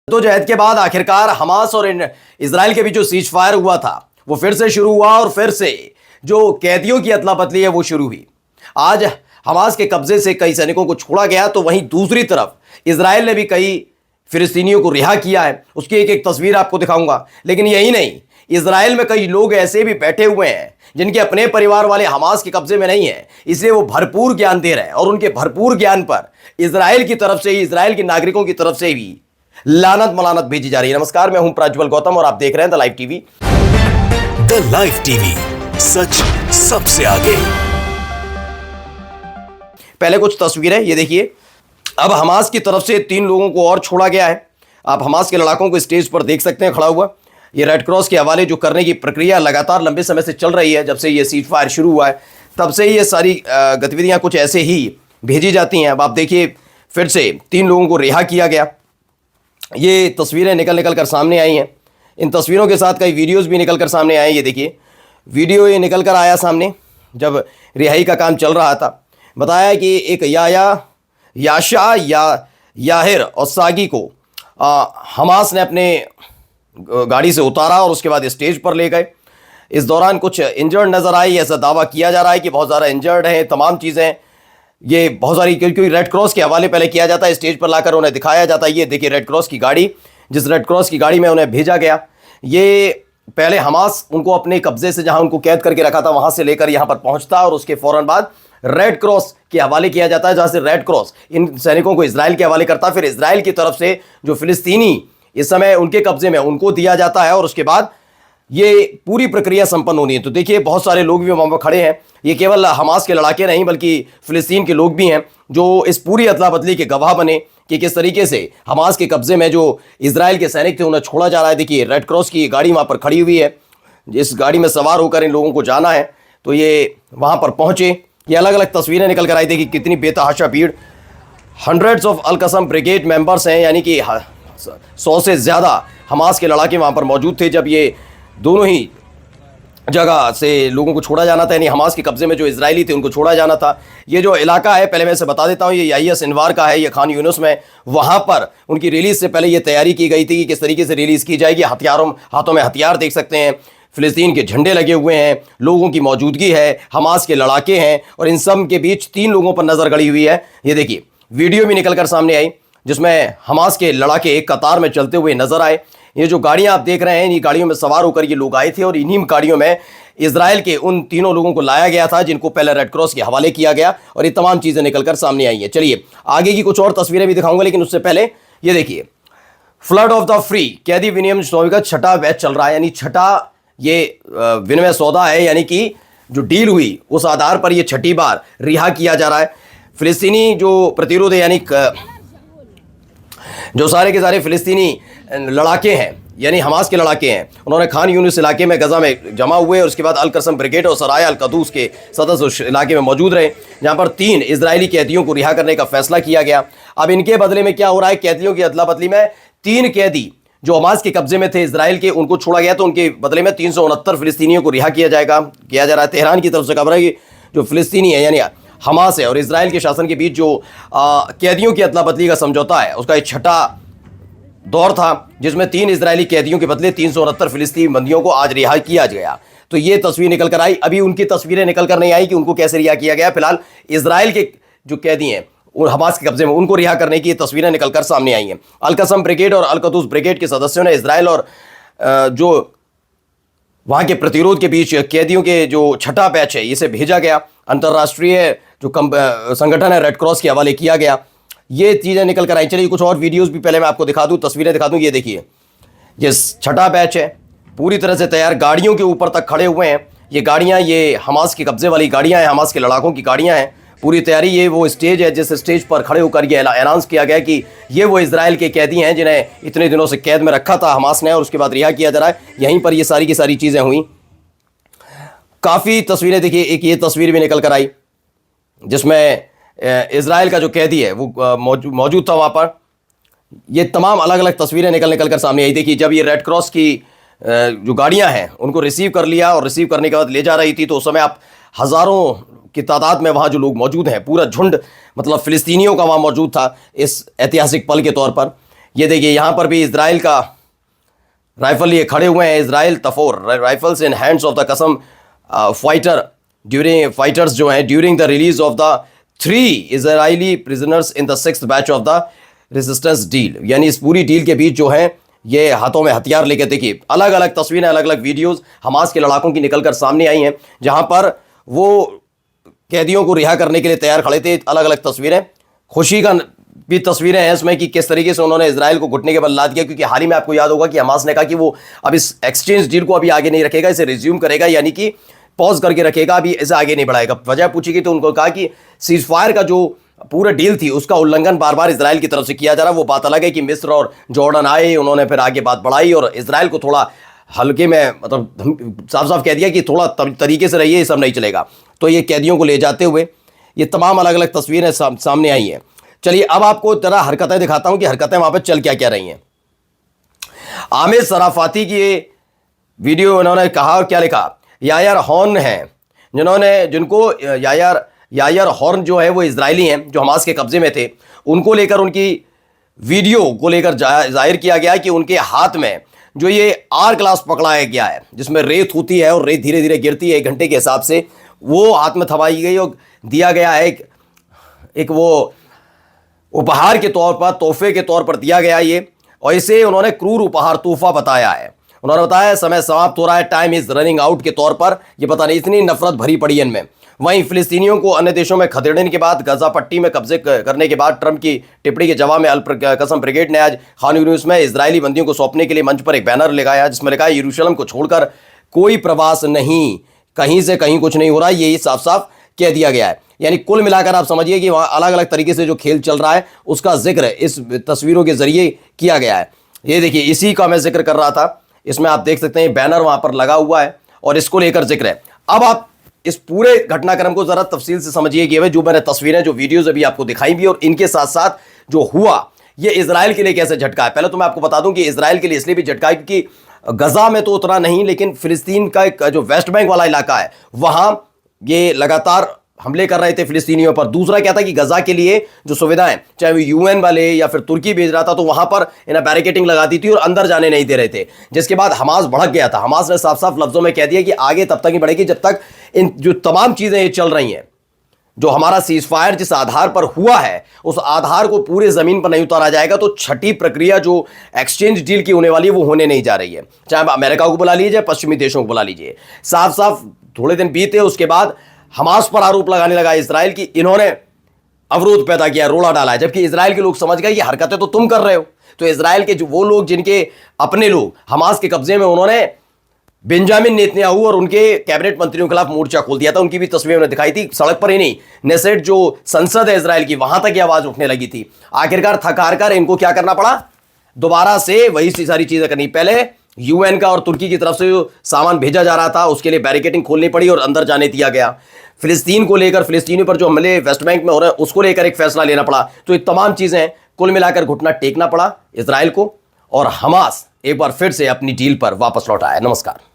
जद्दोजहद के बाद आखिरकार हमास और इजराइल के बीच जो सीज फायर हुआ था वो फिर से शुरू हुआ और फिर से जो कैदियों की अदला बदली है वो शुरू हुई। आज हमास के कब्जे से कई सैनिकों को छोड़ा गया, तो वहीं दूसरी तरफ इजराइल ने भी कई फिलिस्तीनियों को रिहा किया है। उसकी एक एक तस्वीर आपको दिखाऊंगा। लेकिन यही नहीं, इजराइल में कई लोग ऐसे भी बैठे हुए हैं जिनके अपने परिवार वाले हमास के कब्जे में नहीं है, इसलिए वो भरपूर ज्ञान दे रहे हैं और उनके भरपूर ज्ञान पर इजराइल की तरफ से ही, इजराइल के नागरिकों की तरफ से भी लानत मलानत भेजी जा रही है। नमस्कार, मैं हूं प्रज्वल गौतम और आप देख रहे हैं the live TV. The live TV, सच सबसे आगे। पहले कुछ तस्वीरें ये देखिए। अब हमास की तरफ से 3 लोगों को और छोड़ा गया है। आप हमास के लड़ाकों को स्टेज पर देख सकते हैं खड़ा हुआ। ये रेड क्रॉस के हवाले जो करने की प्रक्रिया लगातार लंबे समय से चल रही है, जब से ये सीज फायर शुरू हुआ है तब से ये सारी गतिविधियां कुछ ऐसे ही भेजी जाती हैं। अब आप देखिए, फिर से 3 लोगों को रिहा किया गया। ये तस्वीरें निकल कर सामने आई हैं। इन तस्वीरों के साथ कई वीडियोस भी निकल कर सामने आए। ये देखिए वीडियो ये निकल कर आया सामने जब रिहाई का काम चल रहा था। बताया कि एक याहिर और सागी को हमास ने अपने गाड़ी से उतारा और उसके बाद स्टेज पर ले गए। इस दौरान कुछ इंजर्ड नज़र आई, ऐसा दावा किया जा रहा है कि बहुत ज़्यादा इंजर्ड हैं। तमाम चीज़ें ये बहुत सारी, क्योंकि रेड क्रॉस के हवाले पहले किया जाता है, स्टेज पर लाकर उन्हें दिखाया जाता है। ये देखिए रेड क्रॉस की गाड़ी, जिस रेड क्रॉस की गाड़ी में उन्हें भेजा गया, ये पहले हमास उनको अपने कब्जे से, जहां उनको कैद करके रखा था, वहां से लेकर यहां पर पहुंचता और उसके फौरन बाद रेड क्रॉस के हवाले किया जाता है, जहां से रेड क्रॉस इन सैनिकों को इजराइल के हवाले करता है। फिर इजराइल की तरफ से जो फिलिस्तीनी इस समय उनके कब्जे में, उनको दिया जाता है और उसके बाद ये पूरी प्रक्रिया संपन्न होनी है। तो देखिए बहुत सारे लोग भी वहां पर खड़े हैं। ये केवल हमास के लड़ाके नहीं बल्कि फिलिस्तीन के लोग भी हैं जो इस पूरी अदला बदली के गवाह बने कि किस तरीके से हमास के कब्जे में जो इजराइल के सैनिक थे उन्हें छोड़ा जा रहा है। देखिए रेड क्रॉस की गाड़ी वहां पर खड़ी हुई है, इस गाड़ी में सवार होकर इन लोगों को जाना है। तो ये वहां पर पहुंचे, ये अलग अलग तस्वीरें निकल कर आई। देखिए कितनी बेतहाशा भीड़, हंड्रेड्स ऑफ अल कसम ब्रिगेड मेंबर्स हैं, यानी कि 100 से ज़्यादा हमास के लड़ाके वहाँ पर मौजूद थे जब ये दोनों ही जगह से लोगों को छोड़ा जाना था। यानी हमास के कब्जे में जो इजरायली थे उनको छोड़ा जाना था। ये जो इलाका है, पहले मैं इसे बता देता हूँ, ये याहिया सिनवार का है, ये खान यूनुस में। वहाँ पर उनकी रिलीज़ से पहले ये तैयारी की गई थी कि किस तरीके से रिलीज़ की जाएगी। हाथों में हथियार देख सकते हैं, फिलिस्तीन के झंडे लगे हुए हैं, लोगों की मौजूदगी है, हमास के लड़ाके हैं और इन सब के बीच 3 लोगों पर नज़र गड़ी हुई है। ये देखिए वीडियो भी निकल कर सामने आई जिसमें हमास के लड़ाके एक कतार में चलते हुए नजर आए। ये जो गाड़ियां आप देख रहे हैं, इन गाड़ियों में सवार होकर ये लोग आए थे और इन्हीं गाड़ियों में इजराइल के उन 3 लोगों को लाया गया था जिनको पहले रेड क्रॉस के हवाले किया गया और ये तमाम चीज़ें निकलकर सामने आई हैं। चलिए आगे की कुछ और तस्वीरें भी दिखाऊंगा, लेकिन उससे पहले ये देखिए फ्लड ऑफ द फ्री कैदी विनिमय सौदा का 6वां बैच चल रहा है। यानी 6वां ये विनिमय सौदा है, यानी कि जो डील हुई उस आधार पर यह 6ठी बार रिहा किया जा रहा है। फिलिस्तीनी जो प्रतिरोध है, यानी जो सारे के सारे फिलिस्तीनी लड़ाके हैं, यानी हमास के लड़ाके हैं, उन्होंने खान यूनिस इलाके में गजा में जमा हुए और उसके बाद अल कसम ब्रिगेड और सराय अल कदूस के सदस्य उस इलाके में मौजूद रहे, जहां पर 3 इजरायली कैदियों को रिहा करने का फैसला किया गया। अब इनके बदले में क्या हो रहा है, कैदियों की अदला बदली में 3 कैदी जो हमास के कब्जे में थे इजराइल के, उनको छोड़ा गया, तो उनके बदले में 369 फिलिस्तीनियों को रिहा किया जा रहा है। तेहरान की तरफ से खबर है कि जो फिलिस्तीनी है, यानी हमास है और इजराइल के शासन के बीच जो कैदियों की अदला बदली का समझौता है, उसका एक 6ठा दौर था जिसमें 3 इजरायली कैदियों के बदले 369 फिलिस्तीनी बंदियों को आज रिहा किया गया। तो ये तस्वीर निकल कर आई। अभी उनकी तस्वीरें निकल कर नहीं आई कि उनको कैसे रिहा किया गया। फिलहाल इजराइल के जो कैदी हैं और हमास के कब्जे में, उनको रिहा करने की तस्वीरें निकलकर सामने आई हैं। अल कसम ब्रिगेड और अल कदूस ब्रिगेड के सदस्यों ने इजराइल और जो वहाँ के प्रतिरोध के बीच कैदियों के जो 6ठा बैच है इसे भेजा गया। अंतर्राष्ट्रीय जो संगठन है रेड क्रॉस के हवाले किया गया। ये चीज़ें निकल कर आई। चलिए कुछ और वीडियोस भी पहले मैं आपको दिखा दूँ, तस्वीरें दिखा दूँ। ये देखिए ये 6ठा बैच है, पूरी तरह से तैयार, गाड़ियों के ऊपर तक खड़े हुए हैं। ये गाड़ियाँ, ये हमास के कब्जे वाली गाड़ियाँ हैं, हमास के लड़ाकों की गाड़ियाँ हैं। पूरी तैयारी, ये वो स्टेज है जिस स्टेज पर खड़े होकर ये अनाउंस किया गया कि ये वो इजराइल के कैदी हैं जिन्हें इतने दिनों से कैद में रखा था हमास ने और उसके बाद रिहा किया जा रहा है। यहीं पर ये सारी की सारी चीज़ें हुई। काफ़ी तस्वीरें देखिए, एक ये तस्वीर भी निकल कर आई जिसमें इजराइल का जो कैदी है वो मौजूद था वहाँ पर। ये तमाम अलग अलग तस्वीरें निकल कर सामने आई। देखिए जब ये रेड क्रॉस की जो गाड़ियाँ हैं उनको रिसीव कर लिया और रिसीव करने के बाद ले जा रही थी, तो उस समय आप हज़ारों की तादाद में वहाँ जो लोग मौजूद हैं, पूरा झुंड मतलब फ़िलिस्तीनियों का वहाँ मौजूद था इस ऐतिहासिक पल के तौर पर। ये देखिए यहाँ पर भी इजराइल का राइफल लिए खड़े हुए हैं। इजराइल तफोर rifles in hands of the Qassam fighters जो हैं during the release of the 3 Israeli prisoners in the 6th batch of the resistance deal. यानी इस पूरी डील के बीच जो है ये हाथों में हथियार लेकर, देखिए अलग अलग तस्वीरें, अलग अलग वीडियोस हमास के लड़ाकों की निकलकर सामने आई हैं, जहां पर वो कैदियों को रिहा करने के लिए तैयार खड़े थे। अलग अलग तस्वीरें, खुशी का भी तस्वीरें हैं इसमें कि किस तरीके से उन्होंने इजराइल को घुटने के बल ला दिया, क्योंकि हाल ही में आपको याद होगा कि हमास ने कहा कि वो अब इस एक्सचेंज डील को अभी आगे नहीं रखेगा, इसे रिज्यूम करेगा, यानी कि पॉज करके रखेगा, अभी इसे आगे नहीं बढ़ाएगा। वजह पूछी गई तो उनको कहा कि सीज फायर का जो पूरा डील थी उसका उल्लंघन बार बार इजराइल की तरफ से किया जा रहा है। वो बात अलग है कि मिस्र और जॉर्डन आए, उन्होंने फिर आगे बात बढ़ाई और इजराइल को थोड़ा हल्के में मतलब साफ साफ कह दिया कि थोड़ा तरीके से रहिए, ये सब नहीं चलेगा। तो ये कैदियों को ले जाते हुए ये तमाम अलग अलग तस्वीरें सामने आई हैं। चलिए अब आपको जरा हरकतें दिखाता हूं कि हरकतें वहां पर चल क्या क्या रही हैं। आमिर सराफाती की ये वीडियो इन्होंने कहा और क्या लिखा, यायर हॉर्न हैं जिनको यायर हॉर्न जो है वो इजरायली हैं जो हमास के कब्जे में थे, उनको लेकर उनकी वीडियो को लेकर जाहिर किया गया कि उनके हाथ में जो ये आर ग्लास पकड़ाया गया है जिसमें रेत होती है और रेत धीरे धीरे गिरती है 1 घंटे के हिसाब से, वो हाथ में थमाई गई और दिया गया है एक वो उपहार के तौर पर, तोहफे के तौर पर दिया गया ये, और इसे उन्होंने क्रूर उपहार तोहफा बताया है। उन्होंने बताया समय समाप्त हो रहा है, टाइम इज रनिंग आउट के तौर पर। ये पता नहीं इतनी नफरत भरी पड़ी है इनमें। वहीं फिलिस्तीनियों को अन्य देशों में खदेड़ने के बाद, गजा पट्टी में कब्जे करने के बाद ट्रंप की टिप्पणी के जवाब में अल कसम ब्रिगेड ने आज खान यूनिस में इजरायली बंदियों को सौंपने के लिए मंच पर एक बैनर लगाया जिसमें लिखा है यरूशलेम को छोड़कर कोई प्रवास नहीं, कहीं से कहीं कुछ नहीं हो रहा, ये साफ साफ कह दिया गया है। यानी कुल मिलाकर आप समझिए कि वहाँ अलग अलग तरीके से जो खेल चल रहा है उसका जिक्र इस तस्वीरों के जरिए किया गया है। ये देखिए इसी का मैं जिक्र कर रहा था, इसमें आप देख सकते हैं बैनर वहां पर लगा हुआ है और इसको लेकर जिक्र है। अब आप इस पूरे घटनाक्रम को जरा तफसील से समझिए कि जो मैंने तस्वीरें, जो वीडियोस अभी आपको दिखाई भी और इनके साथ साथ जो हुआ ये इजराइल के लिए कैसे झटका है। पहले तो मैं आपको बता दूं कि इजराइल के लिए इसलिए भी झटका है क्योंकि गजा में तो उतना नहीं, लेकिन फिलिस्तीन का एक जो वेस्ट बैंक वाला इलाका है वहां ये लगातार हमले कर रहे थे फिलिस्तीनियों पर। दूसरा क्या था कि गजा के लिए जो सुविधाएं, चाहे वो यूएन वाले या फिर तुर्की भेज रहा था, तो वहां पर इन्हें बैरिकेटिंग लगा दी थी और अंदर जाने नहीं दे रहे थे, जिसके बाद हमास भड़क गया था। हमास ने साफ साफ लफ्जों में कह दिया कि आगे तब तक ही बढ़ेगी जब तक इन जो तमाम चीजें ये चल रही हैं, जो हमारा सीज फायर जिस आधार पर हुआ है उस आधार को पूरे जमीन पर नहीं उतारा जाएगा तो छठी प्रक्रिया जो एक्सचेंज डील की होने वाली है वो होने नहीं जा रही है। चाहे आप अमेरिका को बुला लीजिए, पश्चिमी देशों को बुला लीजिए, साफ साफ थोड़े दिन बीते उसके बाद हमास पर आरोप लगाने लगा इजराइल की इन्होंने अवरोध पैदा किया, रोड़ा डाला है, जबकि इजराइल के लोग समझ गए ये हरकतें तो तुम कर रहे हो। तो इजराइल के जो वो लोग जिनके अपने लोग हमास के कब्जे में, उन्होंने बेंजामिन नेतन्याहू और उनके कैबिनेट मंत्रियों के खिलाफ मोर्चा खोल दिया था। उनकी भी तस्वीरें उन्हें दिखाई थी, सड़क पर ही नहीं, नेसेट जो संसद है इजराइल की वहां तक ये आवाज उठने लगी थी। आखिरकार थक हार कर इनको क्या करना पड़ा, दोबारा से वही सारी चीजें करनी। पहले यूएन का और तुर्की की तरफ से जो सामान भेजा जा रहा था उसके लिए बैरिकेटिंग खोलनी पड़ी और अंदर जाने दिया गया। फिलिस्तीन को लेकर, फिलिस्तीनियों पर जो हमले वेस्ट बैंक में हो रहे हैं उसको लेकर एक फैसला लेना पड़ा। तो ये तमाम चीजें कुल मिलाकर घुटना टेकना पड़ा इजराइल को, और हमास एक बार फिर से अपनी डील पर वापस लौटा है। नमस्कार।